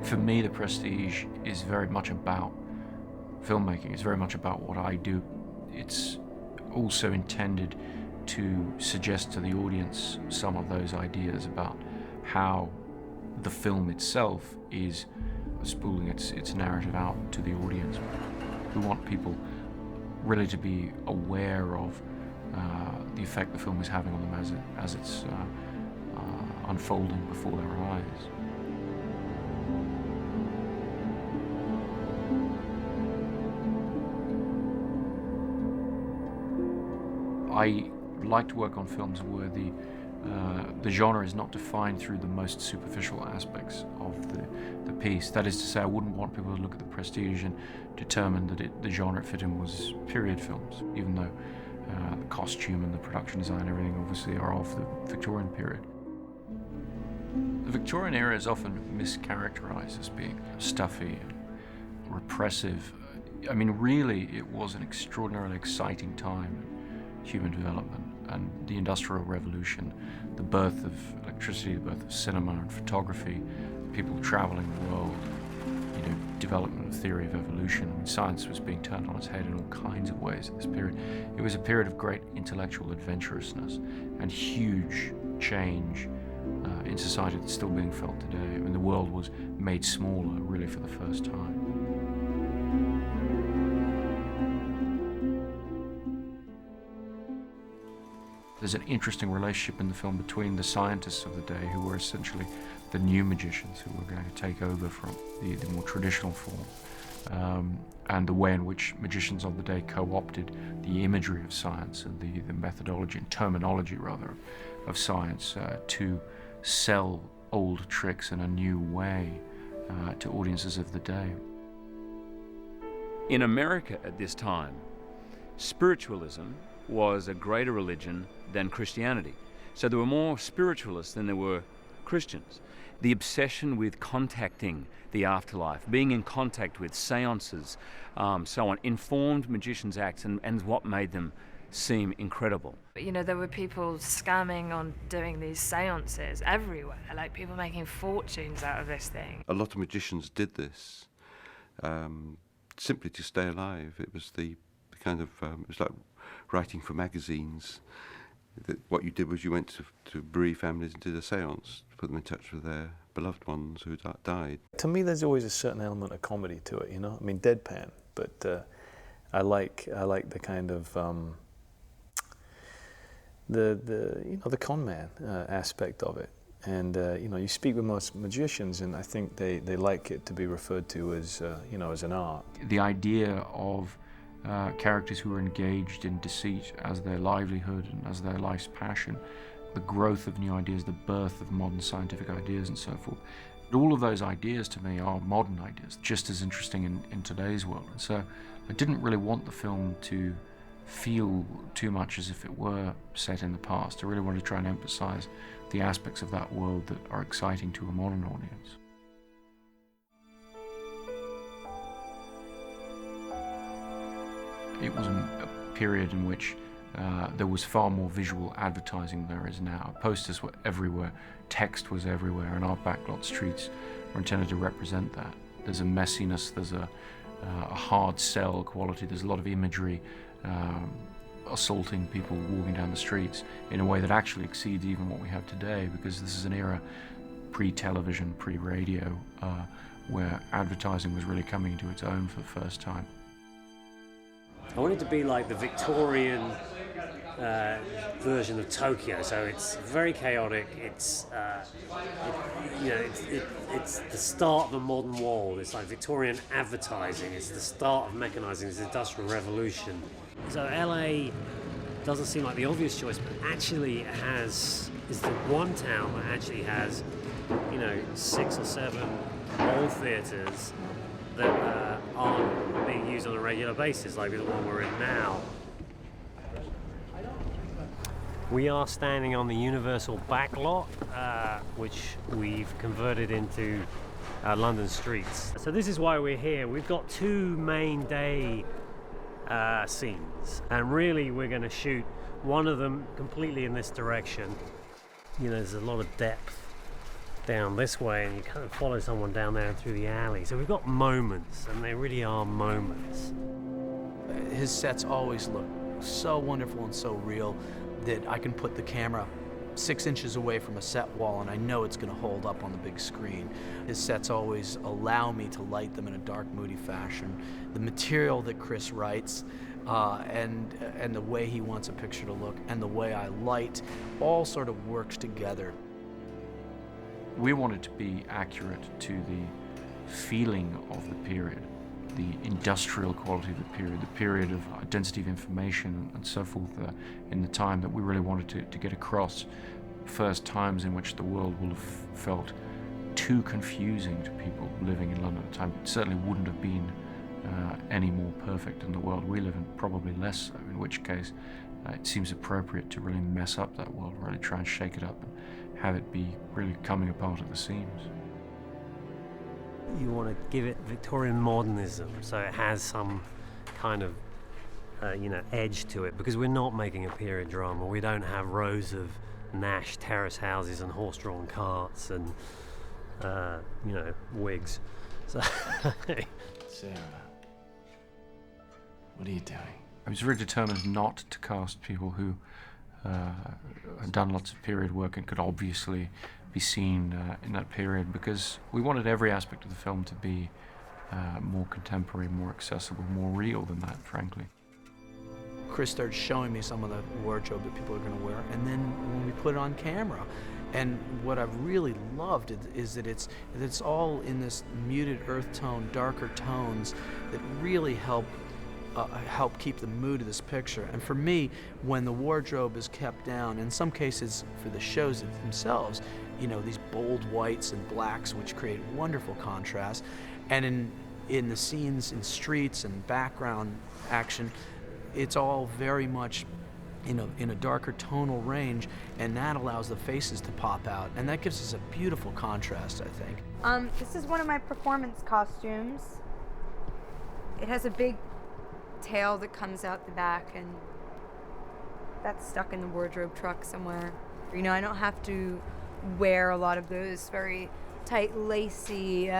For me, The Prestige is very much about filmmaking. It's very much about what I do. It's also intended to suggest to the audience some of those ideas about how the film itself is spooling its narrative out to the audience. We want people really to be aware of the effect the film is having on them as it's unfolding before their eyes. I like to work on films where the genre is not defined through the most superficial aspects of the piece. That is to say, I wouldn't want people to look at The Prestige and determine that the genre it fit in was period films, even though the costume and the production design and everything obviously are of the Victorian period. The Victorian era is often mischaracterized as being stuffy and repressive. I mean, really, it was an extraordinarily exciting time in human development, and the Industrial Revolution, the birth of electricity, the birth of cinema and photography, people traveling the world, development of theory of evolution. I mean, science was being turned on its head in all kinds of ways at this period. It was a period of great intellectual adventurousness and huge change in society that's still being felt today. I mean, the world was made smaller, really, for the first time. There's an interesting relationship in the film between the scientists of the day, who were essentially the new magicians who were going to take over from the more traditional form, and the way in which magicians of the day co-opted the imagery of science and the methodology and terminology, rather, of science to sell old tricks in a new way to audiences of the day. In America at this time, spiritualism was a greater religion than Christianity. So there were more spiritualists than there were Christians. The obsession with contacting the afterlife, being in contact with seances, so on, informed magicians' acts and what made them seem incredible. There were people scamming on doing these seances everywhere, like people making fortunes out of this thing. A lot of magicians did this simply to stay alive. It was the kind of, it was like writing for magazines. What you did was you went to bereaved families and did a seance to put them in touch with their beloved ones who died. To me, there's always a certain element of comedy to it, I mean, deadpan, but I like the kind of the con man aspect of it. And you speak with most magicians, and I think they like it to be referred to as as an art. The idea of characters who are engaged in deceit as their livelihood and as their life's passion, the growth of new ideas, the birth of modern scientific ideas and so forth. All of those ideas to me are modern ideas, just as interesting in today's world. And so I didn't really want the film to feel too much as if it were set in the past. I really wanted to try and emphasize the aspects of that world that are exciting to a modern audience. It was a period in which there was far more visual advertising than there is now. Posters were everywhere, text was everywhere, and our backlot streets were intended to represent that. There's a messiness, there's a hard sell quality, there's a lot of imagery assaulting people walking down the streets in a way that actually exceeds even what we have today, because this is an era pre-television, pre-radio, where advertising was really coming into its own for the first time. I want it to be like the Victorian version of Tokyo, so it's very chaotic. It's it's the start of the modern world. It's like Victorian advertising. It's the start of mechanizing. It's the Industrial Revolution. So LA doesn't seem like the obvious choice, but actually is the one town that actually has 6 or 7 old theatres that aren't being used on a regular basis, like the one we're in now. We are standing on the Universal backlot, which we've converted into London streets. So this is why we're here. We've got 2 main day scenes, and really we're going to shoot one of them completely in this direction. There's a lot of depth down this way, and you kind of follow someone down there and through the alley. So we've got moments, and they really are moments. His sets always look so wonderful and so real that I can put the camera 6 inches away from a set wall and I know it's going to hold up on the big screen. His sets always allow me to light them in a dark, moody fashion. The material that Chris writes and the way he wants a picture to look and the way I light all sort of works together. We wanted to be accurate to the feeling of the period, the industrial quality of the period of density of information and so forth in the time that we really wanted to get across. First times in which the world will have felt too confusing to people living in London at the time. It certainly wouldn't have been any more perfect than the world we live in, probably less so, in which case it seems appropriate to really mess up that world, really try and shake it up and have it be really coming apart at the seams. You want to give it Victorian modernism, so it has some kind of edge to it, because we're not making a period drama. We don't have rows of Nash terrace houses and horse-drawn carts and wigs. So Sarah, what are you doing? I was very determined not to cast people who had done lots of period work and could obviously be seen in that period, because we wanted every aspect of the film to be more contemporary, more accessible, more real than that, frankly. Chris started showing me some of the wardrobe that people are going to wear, and then when we put it on camera, and what I've really loved is that it's all in this muted earth tone, darker tones that really help keep the mood of this picture. And for me, when the wardrobe is kept down, in some cases for the shows themselves, these bold whites and blacks which create wonderful contrast, and in the scenes in streets and background action, it's all very much in a darker tonal range, and that allows the faces to pop out, and that gives us a beautiful contrast, I think. This is one of my performance costumes. It has a big tail that comes out the back, and that's stuck in the wardrobe truck somewhere. I don't have to wear a lot of those very tight, lacy,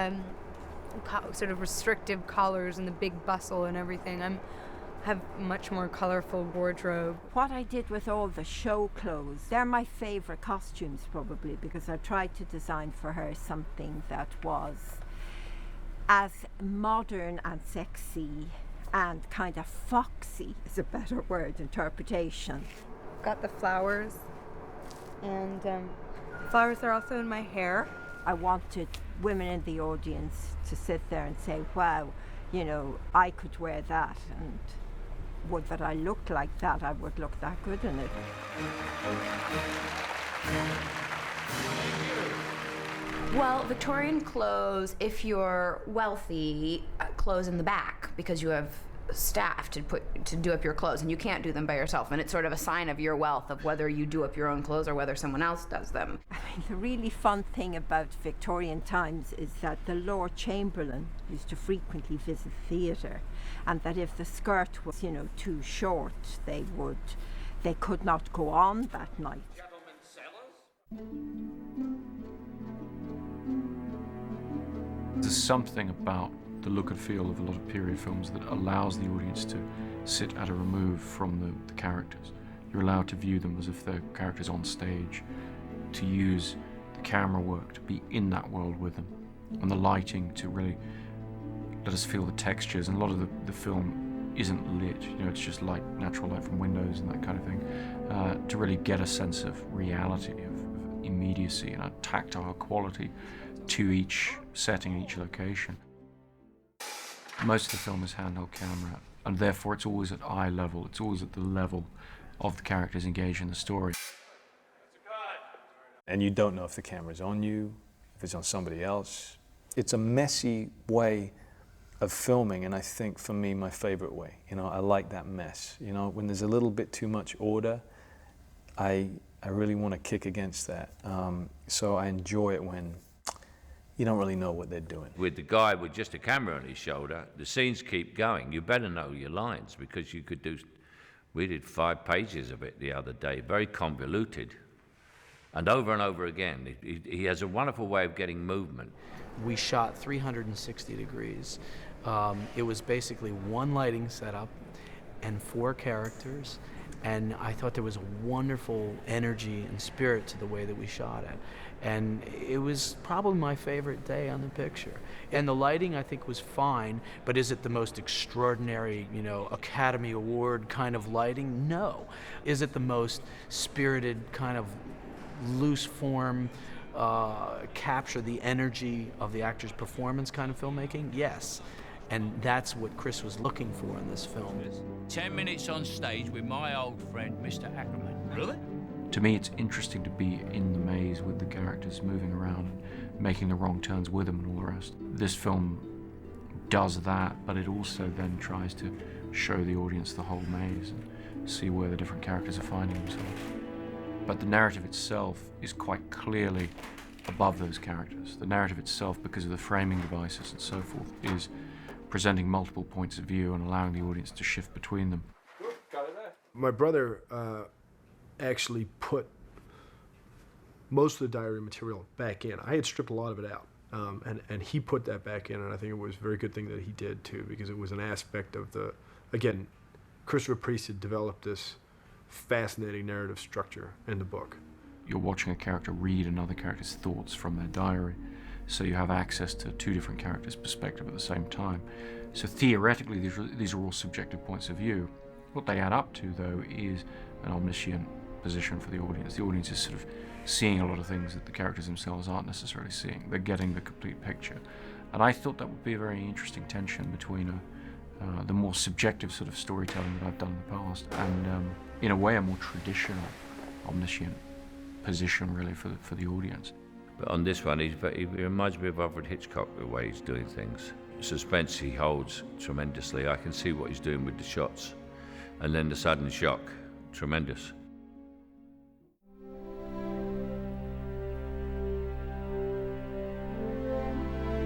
sort of restrictive collars and the big bustle and everything. I have much more colorful wardrobe. What I did with all the show clothes, they're my favorite costumes probably, because I tried to design for her something that was as modern and sexy and kind of foxy is a better word, interpretation. Got the flowers, and flowers are also in my hair. I wanted women in the audience to sit there and say, wow, I could wear that, and would that I looked like that, I would look that good in it. Well, Victorian clothes, if you're wealthy, clothes in the back, because you have staff to do up your clothes, and you can't do them by yourself, and it's sort of a sign of your wealth of whether you do up your own clothes or whether someone else does them. I mean, the really fun thing about Victorian times is that the Lord Chamberlain used to frequently visit the theatre, and that if the skirt was, too short, they could not go on that night. There's something about the look and feel of a lot of period films that allows the audience to sit at a remove from the characters. You're allowed to view them as if they're characters on stage, to use the camera work to be in that world with them, and the lighting to really let us feel the textures. And a lot of the film isn't lit, it's just light, natural light from windows and that kind of thing, to really get a sense of reality, of immediacy and a tactile quality to each setting, each location. Most of the film is handheld camera, and therefore it's always at eye level, it's always at the level of the characters engaged in the story. And you don't know if the camera's on you, if it's on somebody else. It's a messy way of filming, and I think for me, my favorite way. I like that mess. When there's a little bit too much order, I really want to kick against that. So I enjoy it when you don't really know what they're doing. With the guy with just a camera on his shoulder, the scenes keep going. You better know your lines, because we did 5 pages of it the other day, very convoluted. and over again. He has a wonderful way of getting movement. We shot 360 degrees. It was basically one lighting setup and 4 characters, and I thought there was a wonderful energy and spirit to the way that we shot it. And it was probably my favorite day on the picture. And the lighting, I think, was fine, but is it the most extraordinary, Academy Award kind of lighting? No. Is it the most spirited kind of loose form, capture the energy of the actor's performance kind of filmmaking? Yes. And that's what Chris was looking for in this film. 10 minutes on stage with my old friend, Mr. Ackerman. Really? To me, it's interesting to be in the maze with the characters moving around and making the wrong turns with them and all the rest. This film does that, but it also then tries to show the audience the whole maze and see where the different characters are finding themselves. But the narrative itself is quite clearly above those characters. The narrative itself, because of the framing devices and so forth, is presenting multiple points of view and allowing the audience to shift between them. My brother actually put most of the diary material back in. I had stripped a lot of it out, and he put that back in, and I think it was a very good thing that he did too, because it was an aspect of again, Christopher Priest had developed this fascinating narrative structure in the book. You're watching a character read another character's thoughts from their diary, so you have access to 2 different characters' perspective at the same time. So theoretically, these are all subjective points of view. What they add up to, though, is an omniscient position for the audience. The audience is sort of seeing a lot of things that the characters themselves aren't necessarily seeing. They're getting the complete picture. And I thought that would be a very interesting tension between the more subjective sort of storytelling that I've done in the past and, in a way, a more traditional omniscient position, really, for the audience. But on this one, he reminds me of Alfred Hitchcock, the way he's doing things. Suspense he holds tremendously. I can see what he's doing with the shots. And then the sudden shock, tremendous.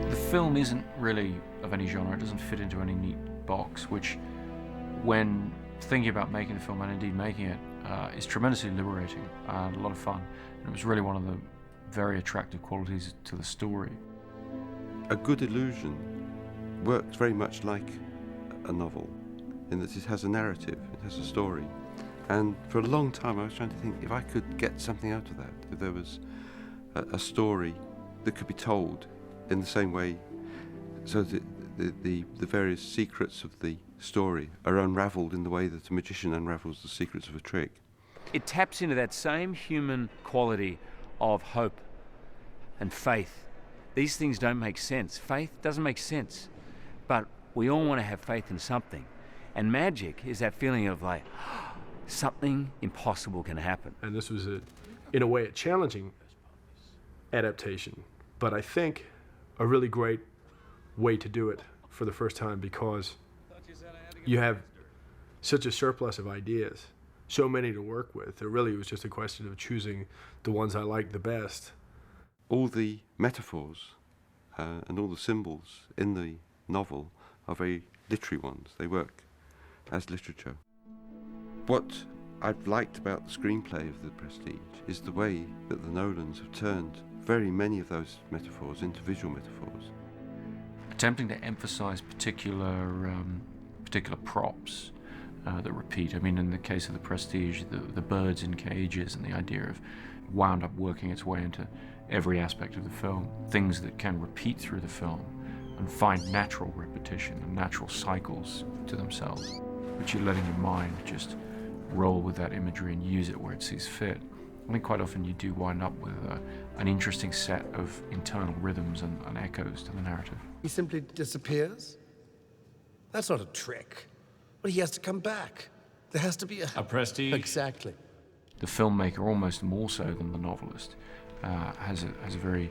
The film isn't really of any genre. It doesn't fit into any neat box, which, when thinking about making the film and indeed making it, is tremendously liberating and a lot of fun. And it was really one of the very attractive qualities to the story. A good illusion works very much like a novel, in that it has a narrative, it has a story. And for a long time I was trying to think if I could get something out of that, if there was a story that could be told in the same way, so that the various secrets of the story are unravelled in the way that a magician unravels the secrets of a trick. It taps into that same human quality of hope and faith. These things don't make sense. Faith doesn't make sense, but we all want to have faith in something. And magic is that feeling of like, something impossible can happen. And this was, in a way, a challenging adaptation, but I think a really great way to do it for the first time, because you have such a surplus of ideas, so many to work with. It really was just a question of choosing the ones I liked the best. All the metaphors and all the symbols in the novel are very literary ones. They work as literature. What I've liked about the screenplay of The Prestige is the way that the Nolans have turned very many of those metaphors into visual metaphors. Attempting to emphasize particular props that repeat. I mean, in the case of The Prestige, the birds in cages and the idea of wound up working its way into every aspect of the film. Things that can repeat through the film and find natural repetition and natural cycles to themselves, which you're letting your mind just roll with that imagery and use it where it sees fit. I think quite often you do wind up with an interesting set of internal rhythms and echoes to the narrative. He simply disappears? That's not a trick. But he has to come back. There has to be a prestige. Exactly. The filmmaker, almost more so than the novelist, has a very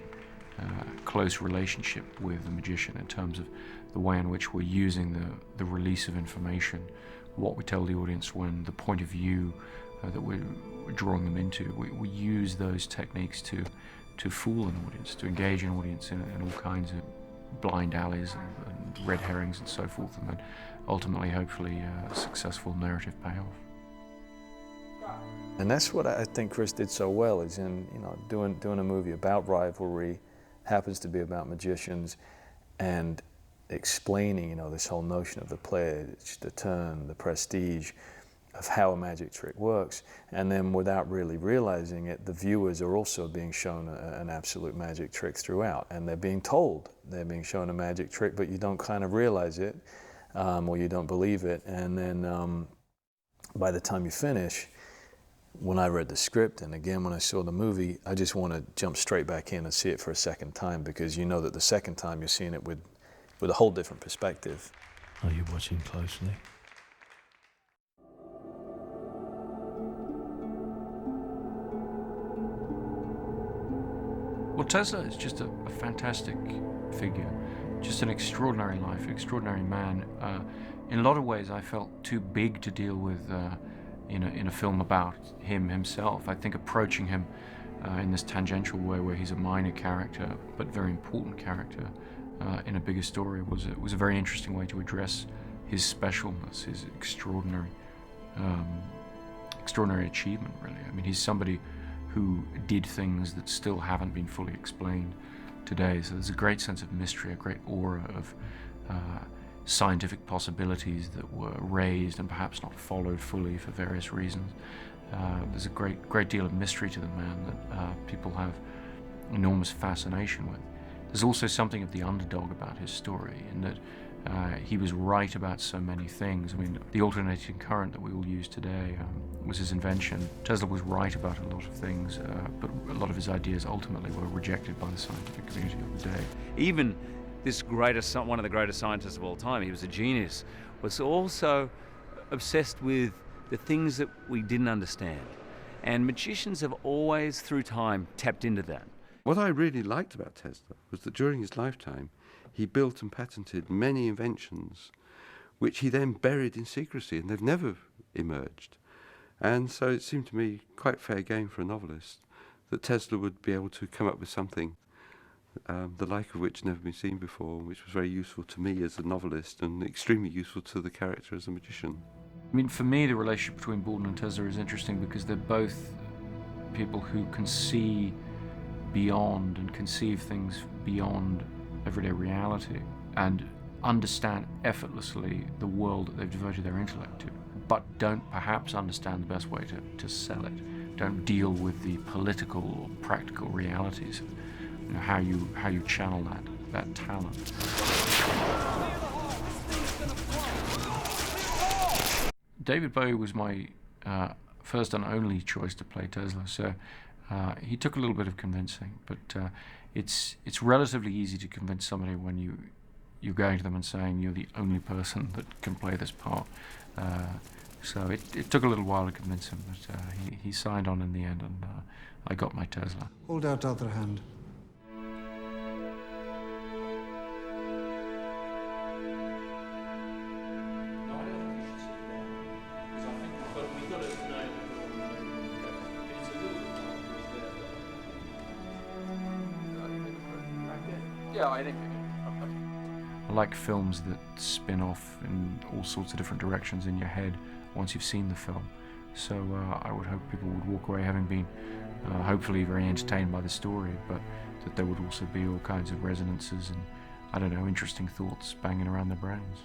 close relationship with the magician in terms of the way in which we're using the release of information, what we tell the audience when, the point of view that we're drawing them into. We use those techniques to fool an audience, to engage an audience in all kinds of blind alleys and red herrings and so forth, and then ultimately, hopefully, a successful narrative payoff. And that's what I think Chris did so well, is in, you know, doing a movie about rivalry, happens to be about magicians, and explaining, you know, this whole notion of the pledge, the turn, the prestige, of how a magic trick works. And then without really realizing it, the viewers are also being shown an absolute magic trick throughout. And they're being told they're being shown a magic trick, but you don't kind of realize it, or you don't believe it. And then by the time you finish, when I read the script, and again when I saw the movie, I just want to jump straight back in and see it for a second time, because you know that the second time you're seeing it with a whole different perspective. Are you watching closely? Well, Tesla is just a fantastic figure, just an extraordinary life, extraordinary man. In a lot of ways, I felt too big to deal with in a film about him himself. I think approaching him in this tangential way, where he's a minor character but very important character in a bigger story, was a very interesting way to address his specialness, his extraordinary achievement. Really, I mean, he's somebody who did things that still haven't been fully explained today. So there's a great sense of mystery, a great aura of scientific possibilities that were raised and perhaps not followed fully for various reasons. There's a great deal of mystery to the man that people have enormous fascination with. There's also something of the underdog about his story, in that he was right about so many things. I mean, the alternating current that we all use today was his invention. Tesla was right about a lot of things, but a lot of his ideas ultimately were rejected by the scientific community of the day. Even this one of the greatest scientists of all time, he was a genius, was also obsessed with the things that we didn't understand. And magicians have always, through time, tapped into that. What I really liked about Tesla was that during his lifetime, he built and patented many inventions which he then buried in secrecy, and they've never emerged. And so it seemed to me quite fair game for a novelist that Tesla would be able to come up with something the like of which had never been seen before, which was very useful to me as a novelist and extremely useful to the character as a magician. I mean, for me, the relationship between Baldwin and Tesla is interesting because they're both people who can see beyond and conceive things beyond everyday reality and understand effortlessly the world that they've devoted their intellect to, but don't perhaps understand the best way to sell it, don't deal with the political or practical realities of, you know, how you channel that talent. David Bowie was my first and only choice to play Tesla, so he took a little bit of convincing, but it's relatively easy to convince somebody when you're going to them and saying you're the only person that can play this part. So it took a little while to convince him, but he signed on in the end, and I got my Tesla. Hold out other hand. I like films that spin off in all sorts of different directions in your head once you've seen the film. So I would hope people would walk away having been hopefully very entertained by the story, but that there would also be all kinds of resonances and, I don't know, interesting thoughts banging around their brains.